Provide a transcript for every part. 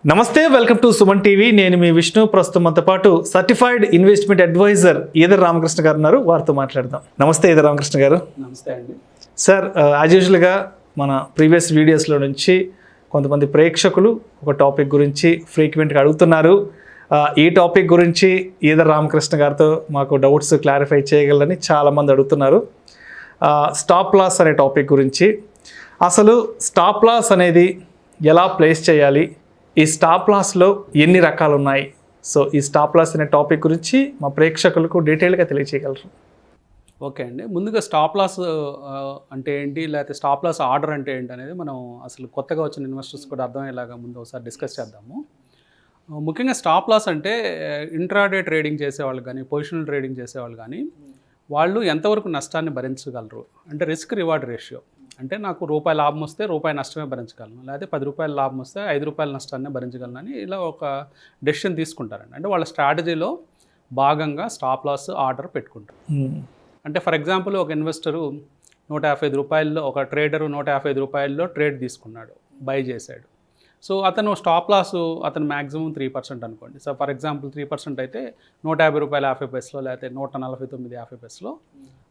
నమస్తే, welcome to Suman TV. నేను మీ విష్ణు. ప్రస్తుతం మనతో పాటు certified investment advisor Edara Ramakrishna గారు ఉన్నారు. వారితో మాట్లాడదాం. నమస్తే ఈదర్ రామకృష్ణ గారు. నమస్తే అండి సార్. యాజ్ యూజువల్గా మన ప్రీవియస్ వీడియోస్లో నుంచి కొంతమంది ప్రేక్షకులు ఒక టాపిక్ గురించి ఫ్రీక్వెంట్గా అడుగుతున్నారు. ఈ టాపిక్ గురించి ఈదర్ రామకృష్ణ గారితో మాకు డౌట్స్ క్లారిఫై చేయగలరని చాలామంది అడుగుతున్నారు. స్టాప్ లాస్ అనే టాపిక్ గురించి. అసలు స్టాప్ లాస్ అనేది ఎలా ప్లేస్ చేయాలి, ఈ స్టాప్ లాస్లో ఎన్ని రకాలు ఉన్నాయి, సో ఈ స్టాప్ లాస్ అనే టాపిక్ గురించి మా ప్రేక్షకులకు డీటెయిల్గా తెలియజేయగలరు. ఓకే అండి. ముందుగా స్టాప్ లాస్ అంటే ఏంటి, లేకపోతే స్టాప్ లాస్ ఆర్డర్ అంటే ఏంటి అనేది మనం అసలు కొత్తగా వచ్చిన ఇన్వెస్టర్స్ కూడా అర్థమయ్యేలాగా ముందు ఒకసారి డిస్కస్ చేద్దాము. ముఖ్యంగా స్టాప్ లాస్ అంటే ఇంట్రాడే ట్రేడింగ్ చేసేవాళ్ళు కానీ, పొజిషనల్ ట్రేడింగ్ చేసేవాళ్ళు కానీ వాళ్ళు ఎంతవరకు నష్టాన్ని భరించగలరు అంటే రిస్క్ రివార్డ్ రేషియో. అంటే నాకు రూపాయి లాభం వస్తే రూపాయి నష్టమే భరించగలను, లేకపోతే 10 రూపాయల లాభం వస్తే 5 రూపాయల నష్టాన్ని భరించగలను అని ఇలా ఒక డెసిషన్ తీసుకుంటారండి. అంటే వాళ్ళ స్ట్రాటజీలో భాగంగా స్టాప్ లాస్ ఆర్డర్ పెట్టుకుంటారు. అంటే ఫర్ ఎగ్జాంపుల్ ఒక ఇన్వెస్టరు 155 రూపాయల్లో, ఒక ట్రేడరు 155 రూపాయల్లో ట్రేడ్ తీసుకున్నాడు, బై చేశాడు. సో అతను స్టాప్ లాస్ అతను మ్యాక్సిమం 3% అనుకోండి. సో ఫర్ ఎగ్జాంపుల్ 3% అయితే 150 రూపాయల 50 పైసలో, లేకపోతే 149.50 పైసలో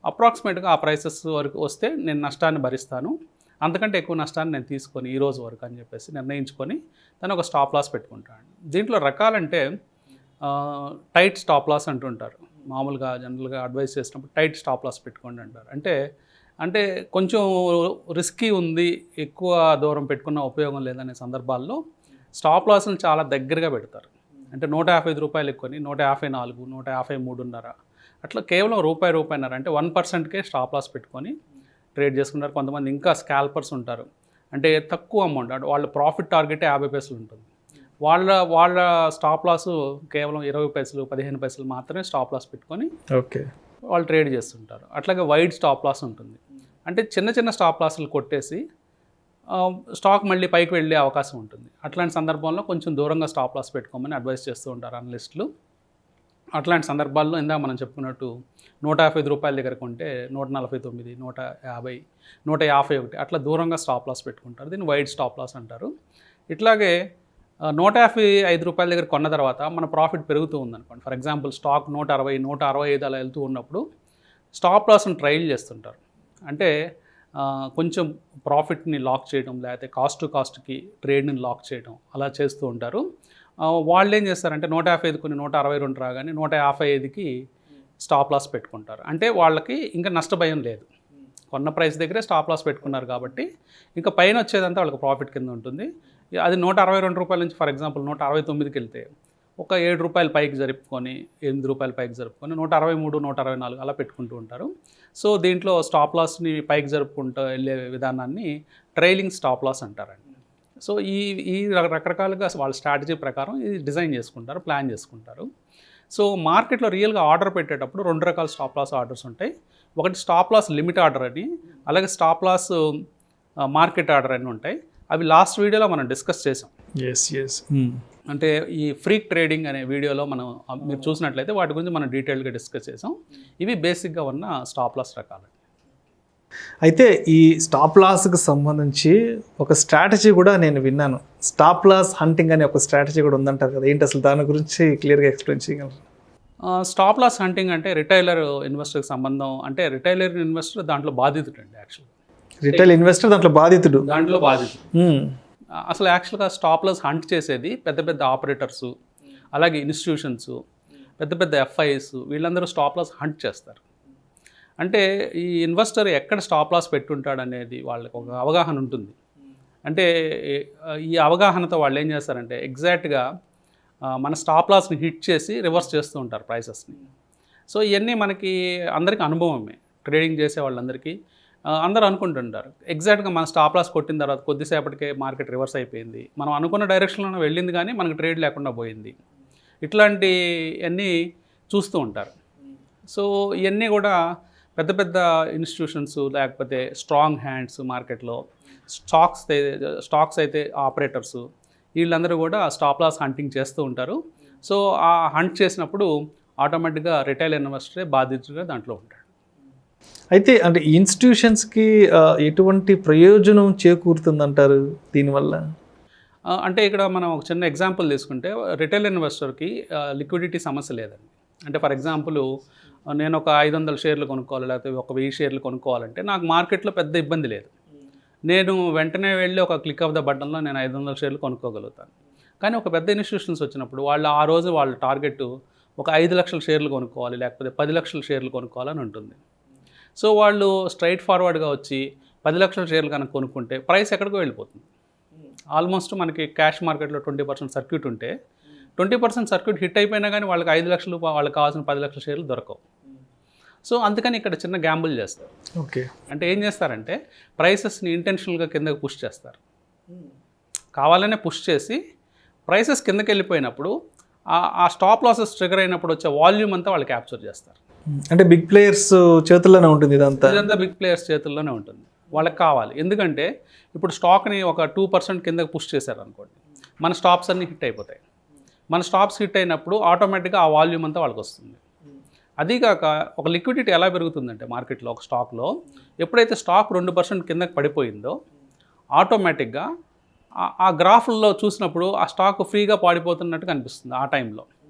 అప్రాక్సిమేట్గా ఆ ప్రైసెస్ వరకు వస్తే నేను నష్టాన్ని భరిస్తాను, అంతకంటే ఎక్కువ నష్టాన్ని నేను తీసుకొని ఈ రోజు వరకు అని చెప్పేసి నిర్ణయించుకొని తను ఒక స్టాప్ లాస్ పెట్టుకుంటాను. దీంట్లో రకాలంటే టైట్ స్టాప్ లాస్ అంటుంటారు. మామూలుగా జనరల్గా అడ్వైస్ చేసినప్పుడు టైట్ స్టాప్ లాస్ పెట్టుకోండి అంటారు. అంటే కొంచెం రిస్కీ ఉంది, ఎక్కువ దూరం పెట్టుకున్న ఉపయోగం లేదనే సందర్భాల్లో స్టాప్ లాస్ని చాలా దగ్గరగా పెడతారు. అంటే 155 రూపాయలు ఎక్కువని 154, 153.5 అట్లా కేవలం రూపాయిన్నర అంటే 1%కే స్టాప్ లాస్ పెట్టుకొని ట్రేడ్ చేసుకుంటారు. కొంతమంది ఇంకా స్కాల్పర్స్ ఉంటారు. అంటే తక్కువ అమౌంట్, అంటే వాళ్ళ ప్రాఫిట్ టార్గెటే 50 పైసలు ఉంటుంది. వాళ్ళ స్టాప్ లాస్ కేవలం 20 పైసలు 15 పైసలు మాత్రమే స్టాప్ లాస్ పెట్టుకొని వాళ్ళు ట్రేడ్ చేస్తుంటారు. అట్లాగే వైడ్ స్టాప్ లాస్ ఉంటుంది. అంటే చిన్న స్టాప్ లాస్లు కొట్టేసి స్టాక్ మళ్ళీ పైకి వెళ్ళే అవకాశం ఉంటుంది. అట్లాంటి సందర్భంలో కొంచెం దూరంగా స్టాప్ లాస్ పెట్టుకోమని అడ్వైస్ చేస్తూ ఉంటారు అనలిస్టులు. అట్లాంటి సందర్భాల్లో ఇందాక మనం చెప్పుకున్నట్టు 155 రూపాయల దగ్గర కొంటే 149, 150, 151 అట్లా దూరంగా స్టాప్ లాస్ పెట్టుకుంటారు. దీన్ని వైడ్ స్టాప్ లాస్ అంటారు. ఇట్లాగే 155 రూపాయల దగ్గర కొన్న తర్వాత మన ప్రాఫిట్ పెరుగుతూ ఉందనుకోండి. ఫర్ ఎగ్జాంపుల్ స్టాక్ 160, 165 అలా వెళ్తూ ఉన్నప్పుడు స్టాప్ లాస్ని ట్రైల్ చేస్తుంటారు. అంటే కొంచెం ప్రాఫిట్ని లాక్ చేయడం, లేకపోతే కాస్ట్కి ట్రేడ్ని లాక్ చేయడం అలా చేస్తూ ఉంటారు. వాళ్ళు ఏం చేస్తారంటే 155 కొన్ని 162 రాగానే 155కి స్టాప్ లాస్ పెట్టుకుంటారు. అంటే వాళ్ళకి ఇంకా నష్టభయం లేదు, కొన్న ప్రైస్ దగ్గరే స్టాప్ లాస్ పెట్టుకున్నారు కాబట్టి ఇంకా పైన వచ్చేదంతా వాళ్ళకి ప్రాఫిట్ కింద ఉంటుంది. అది 162 రూపాయల నుంచి ఫర్ ఎగ్జాంపుల్ 169కి వెళ్తే ఒక 7 రూపాయలు పైకి జరుపుకొని 8 రూపాయలు పైకి జరుపుకొని 163, 164 అలా పెట్టుకుంటూ ఉంటారు. సో దీంట్లో స్టాప్ లాస్ని పైకి జరుపుకుంటూ వెళ్ళే విధానాన్ని ట్రైలింగ్ స్టాప్ లాస్ అంటారండి. సో ఈ రకరకాలుగా వాళ్ళ స్ట్రాటజీ ప్రకారం ఇది డిజైన్ చేసుకుంటారు, ప్లాన్ చేసుకుంటారు. సో మార్కెట్లో రియల్గా ఆర్డర్ పెట్టేటప్పుడు 2 రకాల స్టాప్ లాస్ ఆర్డర్స్ ఉంటాయి. ఒకటి స్టాప్ లాస్ లిమిట్ ఆర్డర్ అని, అలాగే స్టాప్ లాస్ మార్కెట్ ఆర్డర్ అని ఉంటాయి. అవి లాస్ట్ వీడియోలో మనం డిస్కస్ చేసాం. అంటే ఈ ఫ్రీక్ ట్రేడింగ్ అనే వీడియోలో మనం మీరు చూసినట్లయితే వాటి గురించి మనం డీటెయిల్గా డిస్కస్ చేసాం. ఇవి బేసిక్గా ఉన్న స్టాప్ లాస్ రకాలు. అయితే ఈ స్టాప్ లాస్కి సంబంధించి ఒక స్ట్రాటజీ కూడా నేను విన్నాను. స్టాప్ లాస్ హంటింగ్ అనే ఒక స్ట్రాటజీ కూడా ఉందంటారు కదా, ఏంటి అసలు దాని గురించి క్లియర్గా ఎక్స్ప్లెయిన్ చేయగలరు? స్టాప్ లాస్ హంటింగ్ అంటే రిటైలర్ ఇన్వెస్టర్కి సంబంధం. అంటే రిటైలర్ ఇన్వెస్టర్ దాంట్లో బాధితుడు అండి. యాక్చువల్గా రిటైల్ ఇన్వెస్టర్ దాంట్లో బాధితుడు. అసలు యాక్చువల్గా స్టాప్ లాస్ హంట్ చేసేది పెద్ద ఆపరేటర్సు, అలాగే ఇన్స్టిట్యూషన్స్, పెద్ద ఎఫ్ఐఎస్, వీళ్ళందరూ స్టాప్ లాస్ హంట్ చేస్తారు. అంటే ఈ ఇన్వెస్టర్ ఎక్కడ స్టాప్ లాస్ పెట్టుంటాడు అనేది వాళ్ళకి ఒక అవగాహన ఉంటుంది. అంటే ఈ అవగాహనతో వాళ్ళు ఏం చేస్తారంటే ఎగ్జాక్ట్గా మన స్టాప్ లాస్ని హిట్ చేసి రివర్స్ చేస్తూ ఉంటారు ప్రైసెస్ని. సో ఇవన్నీ మనకి అందరికీ అనుభవమే, ట్రేడింగ్ చేసే వాళ్ళందరికీ. అందరూ అనుకుంటుంటారు ఎగ్జాక్ట్గా మన స్టాప్ లాస్ కొట్టిన తర్వాత కొద్దిసేపటికే మార్కెట్ రివర్స్ అయిపోయింది, మనం అనుకున్న డైరెక్షన్లో వెళ్ళింది కానీ మనకు ట్రేడ్ లేకుండా పోయింది. ఇట్లాంటివన్నీ చూస్తూ ఉంటారు. సో ఇవన్నీ కూడా పెద్ద ఇన్స్టిట్యూషన్స్, లేకపోతే స్ట్రాంగ్ హ్యాండ్స్ మార్కెట్లో, స్టాక్స్ అయితే ఆపరేటర్స్, వీళ్ళందరూ కూడా స్టాప్ లాస్ హంటింగ్ చేస్తూ ఉంటారు. సో ఆ హంట్ చేసినప్పుడు ఆటోమేటిక్గా రిటైల్ ఇన్వెస్టరే బాధితుడిగా దాంట్లో ఉంటాడు. అయితే అంటే ఇన్స్టిట్యూషన్స్కి ఎటువంటి ప్రయోజనం చేకూరుతుందంటారు దీనివల్ల? అంటే ఇక్కడ మనం ఒక చిన్న ఎగ్జాంపుల్ తీసుకుంటే రిటైల్ ఇన్వెస్టర్కి లిక్విడిటీ సమస్య లేదండి. అంటే ఫర్ ఎగ్జాంపుల్ నేను ఒక 500 షేర్లు కొనుక్కోవాలి, లేకపోతే ఒక 1000 షేర్లు కొనుక్కోవాలంటే నాకు మార్కెట్లో పెద్ద ఇబ్బంది లేదు. నేను వెంటనే వెళ్ళి ఒక క్లిక్ ఆఫ్ ద బటన్లో నేను 500 షేర్లు కొనుక్కోగలుగుతాను. కానీ ఒక పెద్ద ఇన్స్టిట్యూషన్స్ వచ్చినప్పుడు వాళ్ళు ఆ రోజు వాళ్ళ టార్గెట్ ఒక 5 లక్షల షేర్లు కొనుక్కోవాలి, లేకపోతే 10 లక్షల షేర్లు కొనుక్కోవాలని ఉంటుంది. సో వాళ్ళు స్ట్రైట్ ఫార్వర్డ్గా వచ్చి 10 లక్షల షేర్లు కనుక కొనుక్కుంటే ప్రైస్ ఎక్కడికో వెళ్ళిపోతుంది. ఆల్మోస్ట్ మనకి క్యాష్ మార్కెట్లో 20% సర్క్యూట్ ఉంటే 20% సర్క్యూట్ హిట్ అయిపోయినా కానీ వాళ్ళకి 5 లక్షలు, వాళ్ళకి కావాల్సిన 10 లక్షల షేర్లు దొరకవు. సో అందుకని ఇక్కడ చిన్న గ్యాంబుల్ చేస్తారు. ఓకే, అంటే ఏం చేస్తారంటే ప్రైసెస్ని ఇంటెన్షనల్గా కిందకి పుష్ చేస్తారు. కావాలనే పుష్ చేసి ప్రైసెస్ కిందకి వెళ్ళిపోయినప్పుడు ఆ స్టాప్ లాసెస్ ట్రిగర్ అయినప్పుడు వచ్చే వాల్యూమ్ అంతా వాళ్ళు క్యాప్చర్ చేస్తారు. అంటే బిగ్ ప్లేయర్స్ చేతుల్లోనే ఉంటుంది ఇదంతా బిగ్ ప్లేయర్స్ చేతుల్లోనే ఉంటుంది. వాళ్ళకి కావాలి, ఎందుకంటే ఇప్పుడు స్టాక్ని ఒక 2% కిందకి పుష్ చేశారు అనుకోండి, మన స్టాప్స్ అన్నీ హిట్ అయిపోతాయి. మన స్టాప్స్ హిట్ అయినప్పుడు ఆటోమేటిక్గా ఆ వాల్యూమ్ అంతా వాళ్ళకి వస్తుంది. అదీగాక ఒక లిక్విడిటీ ఎలా పెరుగుతుందంటే మార్కెట్లో ఒక స్టాక్లో ఎప్పుడైతే స్టాక్ 2% కిందకి పడిపోయిందో ఆటోమేటిక్గా ఆ గ్రాఫ్లో చూసినప్పుడు ఆ స్టాక్ ఫ్రీగా పడిపోతున్నట్టు కనిపిస్తుంది. ఆ టైంలో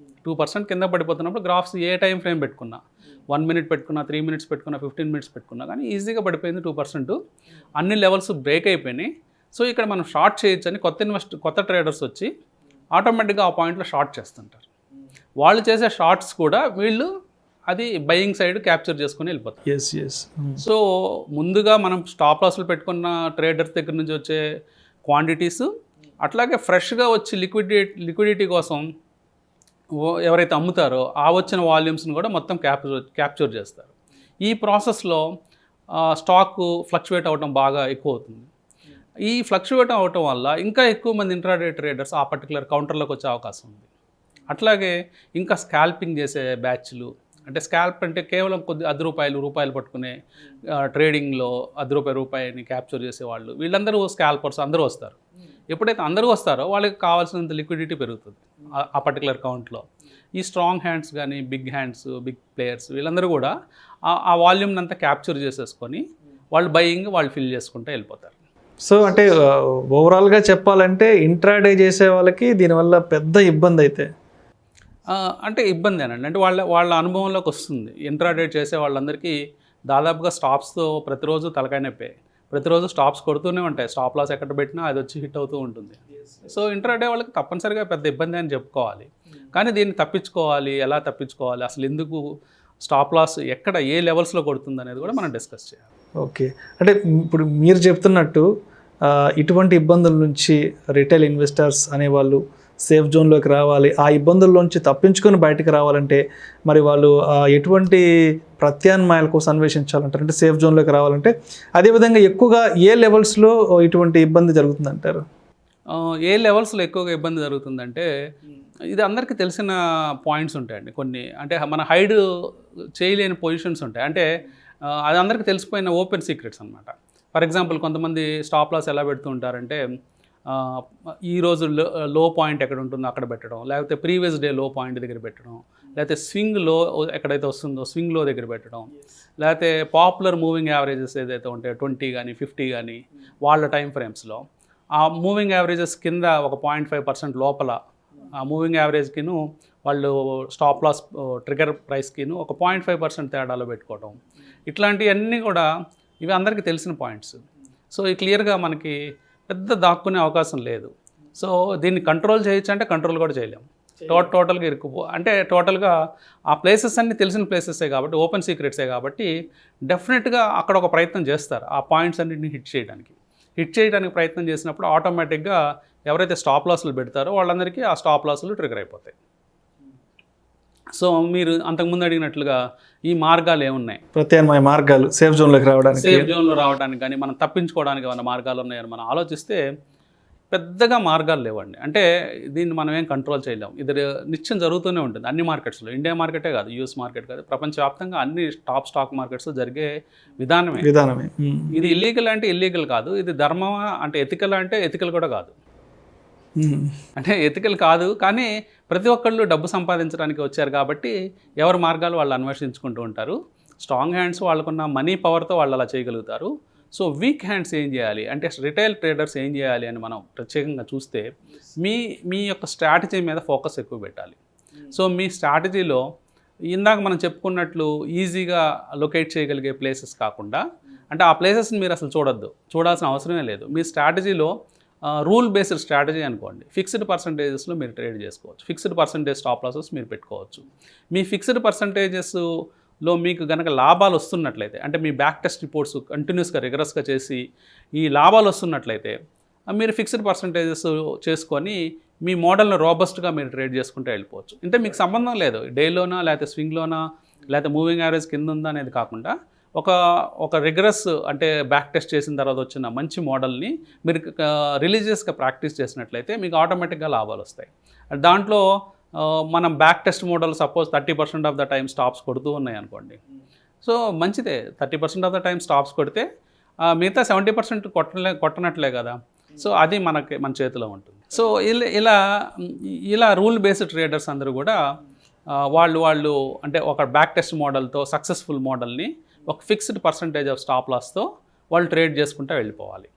2% కింద పడిపోతున్నప్పుడు గ్రాఫ్స్ ఏ టైం ఫ్రేమ్ పెట్టుకున్నా, 1 మినిట్ పెట్టుకున్నా, 3 మినిట్స్ పెట్టుకున్నా, 15 మినిట్స్ పెట్టుకున్నా కానీ ఈజీగా పడిపోయింది 2%. అన్ని లెవెల్స్ బ్రేక్ అయిపోయినాయి. సో ఇక్కడ మనం షార్ట్ చేయొచ్చని కొత్త ట్రేడర్స్ వచ్చి ఆటోమేటిక్గా ఆ పాయింట్లో షార్ట్ చేస్తుంటారు. వాళ్ళు చేసే షార్ట్స్ కూడా వీళ్ళు అది బయింగ్ సైడ్ క్యాప్చర్ చేసుకుని వెళ్ళిపోతారు. సో ముందుగా మనం స్టాప్ లాస్లు పెట్టుకున్న ట్రేడర్స్ దగ్గర నుంచి వచ్చే క్వాంటిటీస్, అట్లాగే ఫ్రెష్గా వచ్చి లిక్విడిటీ కోసం ఎవరైతే అమ్ముతారో ఆ వచ్చిన వాల్యూమ్స్ని కూడా మొత్తం క్యాప్చర్ చేస్తారు. ఈ ప్రాసెస్లో స్టాక్ ఫ్లక్చువేట్ అవ్వడం బాగా ఎక్కువ అవుతుంది. ఈ ఫ్లక్చువేట్ అవ్వటం వల్ల ఇంకా ఎక్కువ మంది ఇంట్రాడే ట్రేడర్స్ ఆ పర్టికులర్ కౌంటర్లోకి వచ్చే అవకాశం ఉంది. అట్లాగే ఇంకా స్కాల్పింగ్ చేసే బ్యాచ్లు, అంటే స్కాల్ప్ అంటే కేవలం కొద్ది రూపాయలు పట్టుకునే ట్రేడింగ్లో రూపాయిని క్యాప్చర్ చేసేవాళ్ళు, వీళ్ళందరూ స్కాల్పర్స్ అందరూ వస్తారు. ఎప్పుడైతే అందరూ వస్తారో వాళ్ళకి కావాల్సినంత లిక్విడిటీ పెరుగుతుంది ఆ పర్టికులర్ కౌంట్లో. ఈ స్ట్రాంగ్ హ్యాండ్స్ కానీ బిగ్ హ్యాండ్స్, బిగ్ ప్లేయర్స్ వీళ్ళందరూ కూడా ఆ వాల్యూమ్ని అంతా క్యాప్చర్ చేసేసుకొని వాళ్ళు బయింగ్ వాళ్ళు ఫిల్ చేసుకుంటూ వెళ్ళిపోతారు. సో అంటే ఓవరాల్గా చెప్పాలంటే ఇంట్రాడే చేసే వాళ్ళకి దీనివల్ల పెద్ద ఇబ్బంది అయితే అంటే ఇబ్బందేనండి. అంటే వాళ్ళ అనుభవంలోకి వస్తుంది. ఇంట్రాడే చేసే వాళ్ళందరికీ దాదాపుగా స్టాప్స్తో ప్రతిరోజు తలకాయ నొప్పే, ప్రతిరోజు స్టాప్స్ కొడుతూనే ఉంటాయి. స్టాప్ లాస్ ఎక్కడ పెట్టినా అది వచ్చి హిట్ అవుతూ ఉంటుంది. సో ఇంట్రాడే వాళ్ళకి తప్పనిసరిగా పెద్ద ఇబ్బంది అని చెప్పుకోవాలి. కానీ దీన్ని తప్పించుకోవాలి, ఎలా తప్పించుకోవాలి, అసలు ఎందుకు స్టాప్ లాస్ ఎక్కడ ఏ లెవెల్స్లో కొడుతుంది అనేది కూడా మనం డిస్కస్ చేయాలి. ఓకే, అంటే ఇప్పుడు మీరు చెప్తున్నట్టు ఇటువంటి ఇబ్బందుల నుంచి రిటైల్ ఇన్వెస్టర్స్ అనేవాళ్ళు సేఫ్ జోన్లోకి రావాలి, ఆ ఇబ్బందుల్లోంచి తప్పించుకొని బయటకు రావాలంటే మరి వాళ్ళు ఎటువంటి ప్రత్యామ్నాయాల కోసం అన్వేషించాలంటారు? అంటే సేఫ్ జోన్లోకి రావాలంటే అదేవిధంగా ఎక్కువగా ఏ లెవెల్స్లో ఇటువంటి ఇబ్బంది జరుగుతుందంటారు? ఏ లెవెల్స్లో ఎక్కువగా ఇబ్బంది జరుగుతుందంటే ఇది అందరికీ తెలిసిన పాయింట్స్ ఉంటాయండి కొన్ని. అంటే మన హైడ్ చేయలేని పొజిషన్స్ ఉంటాయి. అంటే అది అందరికీ తెలిసిపోయిన ఓపెన్ సీక్రెట్స్ అనమాట. ఫర్ ఎగ్జాంపుల్ కొంతమంది స్టాప్ లాస్ ఎలా పెడుతూ ఉంటారంటే ఈరోజు లో పాయింట్ ఎక్కడ ఉంటుందో అక్కడ పెట్టడం, లేకపోతే ప్రీవియస్ డే లో పాయింట్ దగ్గర పెట్టడం, లేకపోతే స్వింగ్ లో ఎక్కడైతే వస్తుందో స్వింగ్ లో దగ్గర పెట్టడం, లేకపోతే పాపులర్ మూవింగ్ యావరేజెస్ ఏదైతే ఉంటాయో 20 కానీ 50 కానీ వాళ్ళ టైం ఫ్రేమ్స్లో ఆ మూవింగ్ యావరేజెస్ కింద ఒక 0.5% లోపల ఆ మూవింగ్ యావరేజ్కిను వాళ్ళు స్టాప్ లాస్ ట్రిగర్ ప్రైస్కిను ఒక 0.5% తేడాలో పెట్టుకోవడం, ఇట్లాంటివన్నీ కూడా ఇవి అందరికీ తెలిసిన పాయింట్స్. సో ఈ క్లియర్గా మనకి పెద్ద దాక్కునే అవకాశం లేదు. సో దీన్ని కంట్రోల్ చేయొచ్చు అంటే కంట్రోల్ కూడా చేయలేము. టోటల్గా అంటే టోటల్గా ఆ ప్లేసెస్ అన్నీ తెలిసిన ప్లేసెసే కాబట్టి, ఓపెన్ సీక్రెట్సే కాబట్టి డెఫినెట్గా అక్కడ ఒక ప్రయత్నం చేస్తారు ఆ పాయింట్స్ అన్నింటిని హిట్ చేయడానికి ప్రయత్నం చేసినప్పుడు ఆటోమేటిక్గా ఎవరైతే స్టాప్ లాస్లు పెడతారో వాళ్ళందరికీ ఆ స్టాప్ లాస్లు ట్రిగర్ అయిపోతాయి. సో మీరు అంతకుముందు అడిగినట్లుగా ఈ మార్గాలు ఏమున్నాయి, ప్రత్యామ్నాయ మార్గాలు సేఫ్ జోన్లో రావడానికి కానీ మనం తప్పించుకోవడానికి ఏమైనా మార్గాలు ఉన్నాయని మనం ఆలోచిస్తే పెద్దగా మార్గాలు లేవండి. అంటే దీన్ని మనం ఏం కంట్రోల్ చేయలేము. ఇది నిత్యం జరుగుతూనే ఉంటుంది అన్ని మార్కెట్స్లో. ఇండియా మార్కెటే కాదు, యూఎస్ మార్కెట్ కాదు, ప్రపంచవ్యాప్తంగా అన్ని టాప్ స్టాక్ మార్కెట్స్లో జరిగే విధానమే. ఇది ఇల్లీగల్ అంటే ఇల్లీగల్ కాదు, ఇది ధర్మమా అంటే ఎథికల్ అంటే ఎథికల్ కూడా కాదు. అంటే ఎథికల్ కాదు, కానీ ప్రతి ఒక్కళ్ళు డబ్బు సంపాదించడానికి వచ్చారు కాబట్టి ఎవరి మార్గాలు వాళ్ళు అన్వేషించుకుంటూ ఉంటారు. స్ట్రాంగ్ హ్యాండ్స్ వాళ్ళకున్న మనీ పవర్తో వాళ్ళు అలా చేయగలుగుతారు. సో వీక్ హ్యాండ్స్ ఏం చేయాలి అంటే రిటైల్ ట్రేడర్స్ ఏం చేయాలి అని మనం ప్రత్యేకంగా చూస్తే మీ యొక్క స్ట్రాటజీ మీద ఫోకస్ ఎక్కువ పెట్టాలి. సో మీ స్ట్రాటజీలో ఇందాక మనం చెప్పుకున్నట్లు ఈజీగా లొకేట్ చేయగలిగే ప్లేసెస్ కాకుండా, అంటే ఆ ప్లేసెస్ని మీరు అసలు చూడాల్సిన అవసరమే లేదు. మీ స్ట్రాటజీలో రూల్ బేస్డ్ స్ట్రాటజీ అనుకోండి, ఫిక్స్డ్ పర్సంటేజెస్లో మీరు ట్రేడ్ చేసుకోవచ్చు, ఫిక్స్డ్ పర్సంటేజ్ స్టాప్ లాసెస్ మీరు పెట్టుకోవచ్చు. మీ ఫిక్స్డ్ పర్సంటేజెస్లో మీకు కనుక లాభాలు వస్తున్నట్లయితే, అంటే మీ బ్యాక్ టెస్ట్ రిపోర్ట్స్ కంటిన్యూస్గా రిగరస్గా చేసి ఈ లాభాలు వస్తున్నట్లయితే మీరు ఫిక్స్డ్ పర్సంటేజెస్ చేసుకొని మీ మోడల్ని రోబస్ట్గా మీరు ట్రేడ్ చేసుకుంటూ వెళ్ళిపోవచ్చు. అంటే మీకు సంబంధం లేదు డేలోనా లేకపోతే స్వింగ్లోనా లేకపోతే మూవింగ్ యావరేజ్ కింద ఉందా అనేది కాకుండా ఒక రిగరస్ అంటే బ్యాక్ టెస్ట్ చేసిన తర్వాత వచ్చిన మంచి మోడల్ని మీరు రిలీజియస్గా ప్రాక్టీస్ చేసినట్లయితే మీకు ఆటోమేటిక్గా లాభాలు వస్తాయి. దాంట్లో మనం back test model suppose 30% of the time stops కొడుతూ ఉన్నాయి అనుకోండి, సో మంచిదే. 30% ఆఫ్ ద టైం స్టాప్స్ కొడితే మిగతా 70% కొట్టనట్లే కదా. సో అది మన చేతిలో ఉంటుంది. సో ఇలా రూల్ బేస్డ్ ట్రేడర్స్ అందరూ కూడా వాళ్ళు అంటే ఒక బ్యాక్ టెస్ట్ మోడల్తో సక్సెస్ఫుల్ మోడల్ని ఒక ఫిక్స్డ్ పర్సంటేజ్ ఆఫ్ స్టాప్ లాస్తో వాళ్ళు ట్రేడ్ చేసుకుంటూ వెళ్ళిపోవాలి.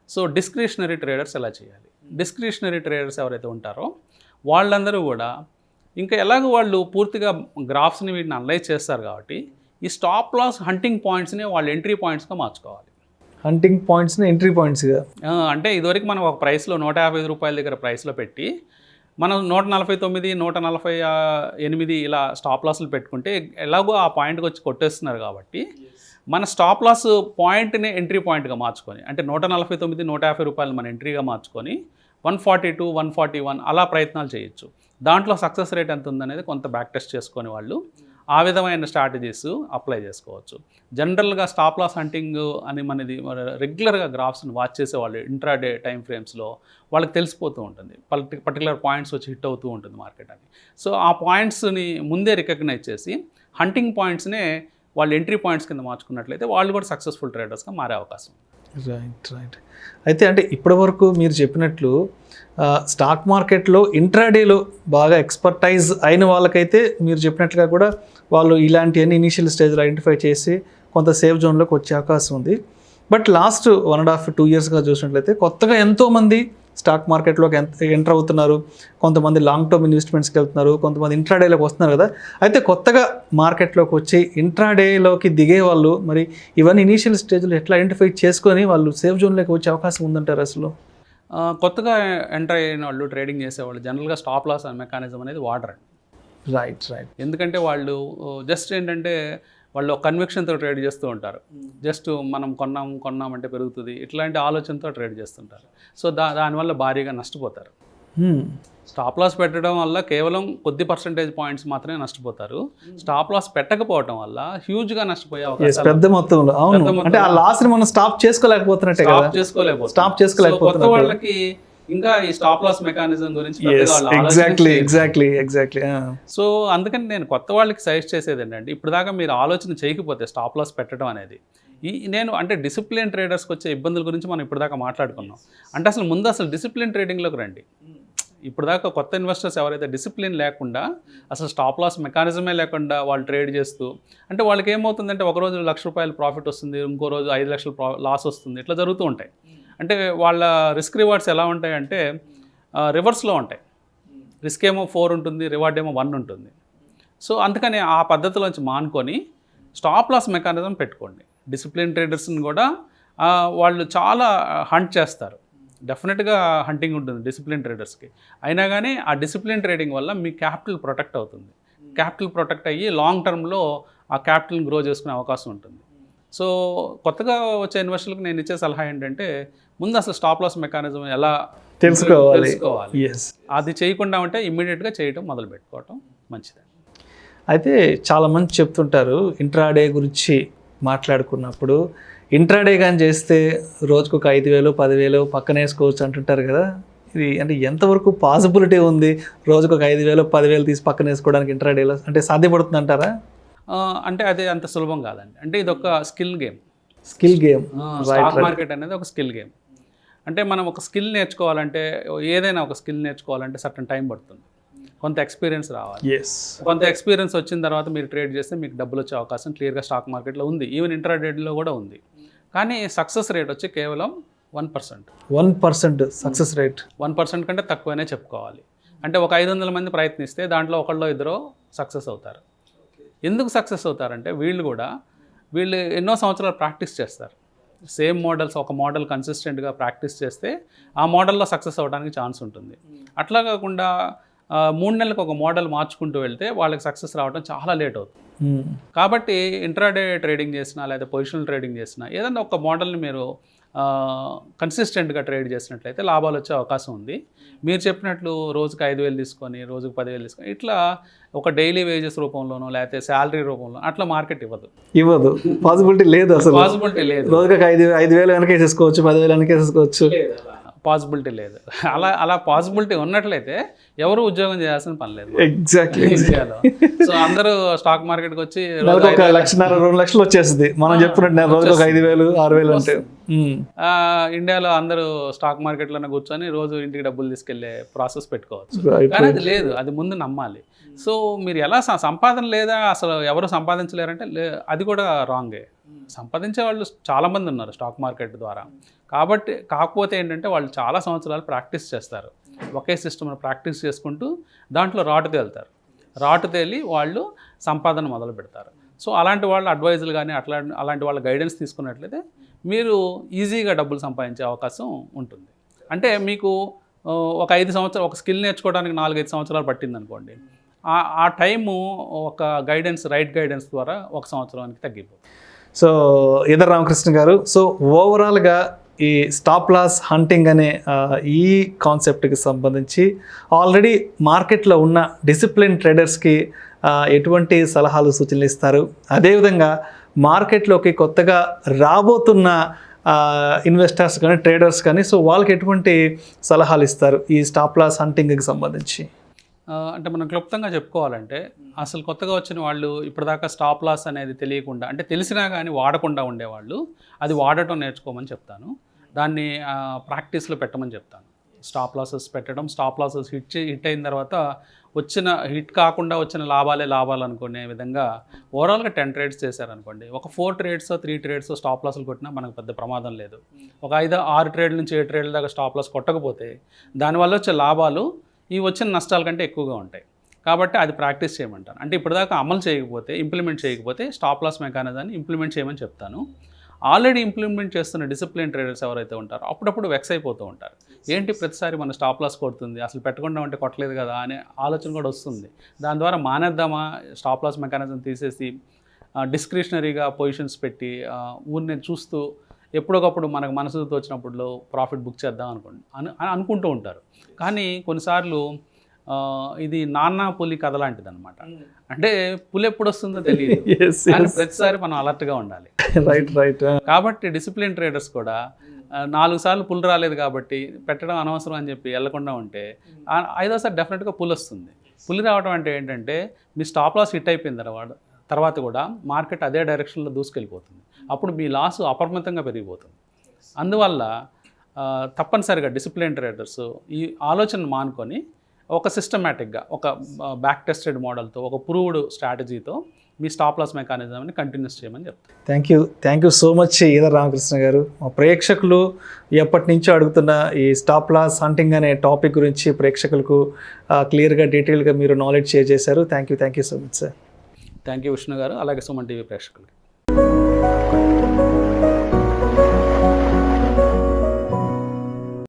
సో డిస్క్రిషనరీ ట్రేడర్స్ ఎలా చేయాలి? డిస్క్రిషనరీ ట్రేడర్స్ ఎవరైతే ఉంటారో వాళ్ళందరూ కూడా ఇంకా ఎలాగో వాళ్ళు పూర్తిగా గ్రాఫ్స్ని వీటిని అనలైజ్ చేస్తారు కాబట్టి ఈ స్టాప్ లాస్ హంటింగ్ పాయింట్స్ని వాళ్ళు ఎంట్రీ పాయింట్స్గా మార్చుకోవాలి. హంటింగ్ పాయింట్స్ని ఎంట్రీ పాయింట్స్గా అంటే ఇదివరకు మనం ఒక ప్రైస్లో 150 రూపాయల దగ్గర ప్రైస్లో పెట్టి మనం 149, 148 ఇలా స్టాప్ లాస్లు పెట్టుకుంటే ఎలాగో ఆ పాయింట్కి వచ్చి కొట్టేస్తున్నారు కాబట్టి మన స్టాప్ లాస్ పాయింట్ని ఎంట్రీ పాయింట్గా మార్చుకొని, అంటే 149, 150 రూపాయలు మన ఎంట్రీగా మార్చుకొని 142, 141 అలా ప్రయత్నాలు చేయొచ్చు. దాంట్లో సక్సెస్ రేట్ ఎంత ఉందనేది కొంత బ్యాక్ టెస్ట్ చేసుకొని వాళ్ళు ఆ విధమైన స్ట్రాటజీస్ అప్లై చేసుకోవచ్చు. జనరల్గా స్టాప్ లాస్ హంటింగ్ అని మనది రెగ్యులర్గా గ్రాఫ్స్ని వాచ్ చేసే వాళ్ళు ఇంట్రాడే టైం ఫ్రేమ్స్లో వాళ్ళకి తెలిసిపోతూ ఉంటుంది, పర్టికులర్ పాయింట్స్ వచ్చి హిట్ అవుతూ ఉంటుంది మార్కెట్ అని. సో ఆ పాయింట్స్ని ముందే రికగ్నైజ్ చేసి హంటింగ్ పాయింట్స్నే వాళ్ళు ఎంట్రీ పాయింట్స్ కింద మార్చుకున్నట్లయితే వాళ్ళు కూడా సక్సెస్ఫుల్ ట్రేడర్స్గా మారే అవకాశం ఉంది. రైట్. అయితే అంటే ఇప్పటివరకు మీరు చెప్పినట్లు స్టాక్ మార్కెట్లో ఇంట్రాడేలో బాగా ఎక్స్పర్టైజ్ అయిన వాళ్ళకైతే మీరు చెప్పినట్లుగా కూడా వాళ్ళు ఇలాంటివన్నీ ఇనీషియల్ స్టేజ్లో ఐడెంటిఫై చేసి కొంత సేఫ్ జోన్లోకి వచ్చే అవకాశం ఉంది. బట్ లాస్ట్ 1.5-2 ఇయర్స్గా చూసినట్లయితే కొత్తగా ఎంతోమంది స్టాక్ మార్కెట్లోకి ఎంటర్ అవుతున్నారు, కొంతమంది లాంగ్ టర్మ్ ఇన్వెస్ట్మెంట్స్కి వెళ్తున్నారు, కొంతమంది ఇంట్రాడేలోకి వస్తున్నారు కదా. అయితే కొత్తగా మార్కెట్లోకి వచ్చి ఇంట్రాడేలోకి దిగే వాళ్ళు మరి ఇవన్నీ ఇనీషియల్ స్టేజ్లో ఎట్లా ఐడెంటిఫై చేసుకొని వాళ్ళు సేఫ్ జోన్లోకి వచ్చే అవకాశం ఉందంటారు అసలు? కొత్తగా ఎంటర్ అయిన వాళ్ళు ట్రేడింగ్ చేసేవాళ్ళు జనరల్గా స్టాప్ లాస్ మెకానిజం అనేది వాడరండి. రైట్. ఎందుకంటే వాళ్ళు జస్ట్ ఏంటంటే వాళ్ళు కన్విక్షన్తో ట్రేడ్ చేస్తూ ఉంటారు. జస్ట్ మనం కొన్నామంటే పెరుగుతుంది ఇట్లాంటి ఆలోచనతో ట్రేడ్ చేస్తుంటారు. సో దానివల్ల భారీగా నష్టపోతారు. స్టాప్ లాస్ పెట్టడం వల్ల కేవలం కొద్ది పర్సంటేజ్ పాయింట్స్ మాత్రమే నష్టపోతారు. స్టాప్ లాస్ పెట్టకపోవడం వల్ల హ్యూజ్గా నష్టపోయే అవకాశం పెద్ద మొత్తంలో. అంటే ఆ లాస్ని మనం స్టాప్ చేసుకోలేకపోతున్నట్టే కదా. స్టాప్ చేసుకోలేకపోతే కొత్త వాళ్ళకి ఇంకా ఈ స్టాప్ లాస్ మెకానిజం గురించి ఎగ్జాక్ట్లీ. సో అందుకని నేను కొత్త వాళ్ళకి సజెస్ట్ చేసేది ఏంటంటే ఇప్పుడు దాకా మీరు ఆలోచన చేయకపోతే స్టాప్ లాస్ పెట్టడం అనేది నేను అంటే డిసిప్లిన్ ట్రేడర్స్కి వచ్చే ఇబ్బందుల గురించి మనం ఇప్పుడు దాకా మాట్లాడుకున్నాం. అంటే అసలు డిసిప్లిన్ ట్రేడింగ్లోకి రండి. ఇప్పుడు దాకా కొత్త ఇన్వెస్టర్స్ ఎవరైతే డిసిప్లిన్ లేకుండా అసలు స్టాప్ లాస్ మెకానిజమే లేకుండా వాళ్ళు ట్రేడ్ చేస్తూ, అంటే వాళ్ళకి ఏమవుతుందంటే ఒక రోజు ₹1,00,000 ప్రాఫిట్ వస్తుంది, ఇంకో రోజు 5 లక్షలు లాస్ వస్తుంది, ఇట్లా జరుగుతూ ఉంటాయి. అంటే వాళ్ళ రిస్క్ రివార్డ్స్ ఎలా ఉంటాయంటే రివర్స్లో ఉంటాయి. రిస్క్ ఏమో 4 ఉంటుంది, రివార్డ్ ఏమో 1 ఉంటుంది. సో అందుకని ఆ పద్ధతిలోంచి మానుకొని స్టాప్ లాస్ మెకానిజం పెట్టుకోండి. డిసిప్లిన్ ట్రేడర్స్ని కూడా వాళ్ళు చాలా హంట్ చేస్తారు. డెఫినెట్గా హంటింగ్ ఉంటుంది డిసిప్లిన్ ట్రేడర్స్కి. అయినా కానీ ఆ డిసిప్లిన్ ట్రేడింగ్ వల్ల మీ క్యాపిటల్ ప్రొటెక్ట్ అవుతుంది. క్యాపిటల్ ప్రొటెక్ట్ అయ్యి లాంగ్ టర్మ్లో ఆ క్యాపిటల్ని గ్రో చేసుకునే అవకాశం ఉంటుంది. సో కొత్తగా వచ్చే ఇన్వెస్టర్లకు నేను ఇచ్చే సలహా ఏంటంటే ముందు అసలు స్టాప్ లాస్ మెకానిజం ఎలా తెలుసుకోవాలి. అది చేయకుండా ఉంటే ఇమ్మీడియట్గా చేయటం మొదలు పెట్టుకోవటం మంచిది. అయితే చాలామంది చెప్తుంటారు ఇంట్రాడే గురించి మాట్లాడుకున్నప్పుడు, ఇంట్రాడే కానీ చేస్తే రోజుకు ఒక 5,000, 10,000 పక్కన వేసుకోవచ్చు అంటుంటారు కదా. ఇది అంటే ఎంతవరకు పాసిబిలిటీ ఉంది రోజుకు ఒక 5,000, 10,000 తీసి పక్కన వేసుకోవడానికి ఇంట్రాడేలో? అంటే సాధ్యపడుతుంది అంటారా? అంటే అది అంత సులభం కాదండి. అంటే ఇది ఒక స్కిల్ గేమ్. స్టాక్ మార్కెట్ అనేది ఒక స్కిల్ గేమ్. అంటే మనం ఒక స్కిల్ నేర్చుకోవాలంటే, ఏదైనా ఒక స్కిల్ నేర్చుకోవాలంటే సర్టన్ టైం పడుతుంది, కొంత ఎక్స్పీరియన్స్ రావాలి. కొంత ఎక్స్పీరియన్స్ వచ్చిన తర్వాత మీరు ట్రేడ్ చేస్తే మీకు డబ్బులు వచ్చే అవకాశం క్లియర్గా స్టాక్ మార్కెట్లో ఉంది, ఈవెన్ ఇంట్రాడేలో కూడా ఉంది. కానీ సక్సెస్ రేట్ వచ్చి కేవలం 1%. 1% సక్సెస్ రేట్. 1% కంటే తక్కువనే చెప్పుకోవాలి. అంటే ఒక 500 మంది ప్రయత్నిస్తే దాంట్లో ఒకళ్ళో ఇద్దరు సక్సెస్ అవుతారు. ఎందుకు సక్సెస్ అవుతారంటే వీళ్ళు ఎన్నో సంవత్సరాలు ప్రాక్టీస్ చేస్తారు. సేమ్ మోడల్స్, ఒక మోడల్ కన్సిస్టెంట్గా ప్రాక్టీస్ చేస్తే ఆ మోడల్లో సక్సెస్ అవ్వడానికి ఛాన్స్ ఉంటుంది. అట్లా కాకుండా 3 నెలలకు ఒక మోడల్ మార్చుకుంటూ వెళ్తే వాళ్ళకి సక్సెస్ రావడం చాలా లేట్ అవుతుంది. కాబట్టి ఇంట్రాడే ట్రేడింగ్ చేసినా లేదా పొజిషనల్ ట్రేడింగ్ చేసినా ఏదైనా ఒక మోడల్ని మీరు కన్సిస్టెంట్గా ట్రేడ్ చేసినట్లయితే లాభాలు వచ్చే అవకాశం ఉంది. మీరు చెప్పినట్లు రోజుకి 5,000 తీసుకొని రోజుకి 10,000 తీసుకొని ఇట్లా ఒక డైలీ వేజెస్ రూపంలోనో లేకపోతే శాలరీ రూపంలో అట్లా మార్కెట్ ఇవ్వదు. పాసిబిలిటీ లేదు, అసలు పాసిబిలిటీ లేదు. రోజుకి 5,000 వెనకేసేసుకోవచ్చు, 10,000 వెనకేసేసుకోవచ్చు, పాసిబిలిటీ లేదు. అలా పాసిబిలిటీ ఉన్నట్లయితే ఎవరు ఉద్యోగం చేయాల్సిన పని లేదు. ఎగ్జాక్ట్లీ. సో అందరూ స్టాక్ మార్కెట్కి వచ్చి 1,00,000 2 లక్షలు వచ్చేస్తుంది మనం చెప్పినట్టు రోజుకి 5,000 6,000 అంటే. ఇండియాలో అందరూ స్టాక్ మార్కెట్లోనే కూర్చొని రోజు ఇంటికి డబ్బులు తీసుకెళ్లే ప్రాసెస్ పెట్టుకోవచ్చు. కానీ అది లేదు, అది ముందు నమ్మాలి. సో మీరు ఎలా సంపాదన లేదా, అసలు ఎవరు సంపాదించలేరంటే అది కూడా రాంగే. సంపాదించే వాళ్ళు చాలామంది ఉన్నారు స్టాక్ మార్కెట్ ద్వారా. కాకపోతే ఏంటంటే వాళ్ళు చాలా సంవత్సరాలు ప్రాక్టీస్ చేస్తారు. ఒకే సిస్టమ్ను ప్రాక్టీస్ చేసుకుంటూ దాంట్లో రాటు తేలి వాళ్ళు సంపాదన మొదలు పెడతారు. సో అలాంటి వాళ్ళ అడ్వైజులు కానీ అలాంటి వాళ్ళ గైడెన్స్ తీసుకున్నట్లయితే మీరు ఈజీగా డబ్బులు సంపాదించే అవకాశం ఉంటుంది. అంటే మీకు ఒక 5 సంవత్సరాలు ఒక స్కిల్ నేర్చుకోవడానికి 4-5 సంవత్సరాలు పట్టింది అనుకోండి, ఆ టైము ఒక రైట్ గైడెన్స్ ద్వారా 1 సంవత్సరానికి తగ్గిపోతుంది. సో ఈదర్ రామకృష్ణ గారు, సో ఓవరాల్గా ఈ స్టాప్ లాస్ హంటింగ్ అనే ఈ కాన్సెప్ట్కి సంబంధించి ఆల్రెడీ మార్కెట్లో ఉన్న డిసిప్లిన్ ట్రేడర్స్కి ఎటువంటి సలహాలు సూచనలు ఇస్తారు? అదేవిధంగా మార్కెట్లోకి కొత్తగా రాబోతున్న ఇన్వెస్టర్స్ కానీ ట్రేడర్స్ కానీ సో వాళ్ళకి ఎటువంటి సలహాలు ఇస్తారు ఈ స్టాప్ లాస్ హంటింగ్కి సంబంధించి? అంటే మనం క్లుప్తంగా చెప్పుకోవాలంటే అసలు కొత్తగా వచ్చిన వాళ్ళు ఇప్పటిదాకా స్టాప్ లాస్ అనేది తెలియకుండా, అంటే తెలిసినా కానీ వాడకుండా ఉండేవాళ్ళు అది వాడటం నేర్చుకోమని చెప్తాను. దాన్ని ప్రాక్టీస్లో పెట్టమని చెప్తాను. స్టాప్ లాసెస్ పెట్టడం, స్టాప్ లాసెస్ హిట్ అయిన తర్వాత హిట్ కాకుండా వచ్చిన లాభాలు అనుకునే విధంగా ఓవరాల్గా 10 ట్రేడ్స్ చేశారనుకోండి, ఒక 4 ట్రేడ్స్ 3 ట్రేడ్స్ స్టాప్ లాస్లు కొట్టినా మనకు పెద్ద ప్రమాదం లేదు. ఒక 5-6 ట్రేడ్ల నుంచి 7 ట్రేడ్ల దాకా స్టాప్ లాస్ కొట్టకపోతే దానివల్ల వచ్చే లాభాలు ఈ వచ్చిన నష్టాల కంటే ఎక్కువగా ఉంటాయి. కాబట్టి అది ప్రాక్టీస్ చేయమంటాను. అంటే ఇప్పటిదాకా ఇంప్లిమెంట్ చేయకపోతే స్టాప్ లాస్ మెకానిజాన్ని ఇంప్లిమెంట్ చేయమని చెప్తాను. ఆల్రెడీ ఇంప్లిమెంట్ చేస్తున్న డిసిప్లిన్ ట్రేడర్స్ ఎవరైతే ఉంటారో అప్పుడప్పుడు వెక్స్ అయిపోతూ ఉంటారు. ఏంటి ప్రతిసారి మన స్టాప్ లాస్ కొడుతుంది, అసలు పెట్టకుండా ఉంటే కొట్టలేదు కదా అనే ఆలోచన కూడా వస్తుంది. దాని ద్వారా మానేద్దామా, స్టాప్ లాస్ మెకానిజం తీసేసి డిస్క్రిషనరీగా పొజిషన్స్ పెట్టి ఊరిని చూస్తూ ఎప్పుడొకప్పుడు మనకు మనసు తోచినప్పుడు ప్రాఫిట్ బుక్ చేద్దాం అనుకుంటూ ఉంటారు. కానీ కొన్నిసార్లు ఇది నాన్న పులి కథ లాంటిది అనమాట. అంటే పులి ఎప్పుడు వస్తుందో తెలియదు, కానీ ప్రతిసారి మనం అలర్ట్గా ఉండాలి. రైట్. కాబట్టి డిసిప్లిన్ ట్రేడర్స్ కూడా 4 సార్లు పుల్ రాలేదు కాబట్టి పెట్టడం అనవసరం అని చెప్పి వెళ్లకుండా ఉంటే 5వసారి డెఫినెట్గా పుల్ వస్తుంది. పులి రావడం అంటే ఏంటంటే మీ స్టాప్ లాస్ హిట్ అయిపోయిన తర్వాత కూడా మార్కెట్ అదే డైరెక్షన్లో దూసుకెళ్ళిపోతుంది. అప్పుడు మీ లాస్ అపరిమితంగా పెరిగిపోతుంది. అందువల్ల తప్పనిసరిగా డిసిప్లిన్ ట్రేడర్స్ ఈ ఆలోచన మానుకొని ఒక సిస్టమేటిక్గా ఒక బ్యాక్ టెస్టెడ్ మోడల్తో ఒక ప్రూవ్డ్ స్ట్రాటజీతో మీ స్టాప్ లాస్ మెకానిజంని కంటిన్యూస్ చేయమని చెప్తాను. Thank you so much either Ramakrishna గారు. మా ప్రేక్షకులు ఎప్పటి నుంచో అడుగుతున్న ఈ స్టాప్ లాస్ హంటింగ్ అనే టాపిక్ గురించి ప్రేక్షకులకు క్లియర్గా డీటెయిల్గా మీరు నాలెడ్జ్ షేర్ చేశారు. Thank you so much sir. Thank you Vishnu గారు, అలాగే సుమన్ టీవీ ప్రేక్షకులు.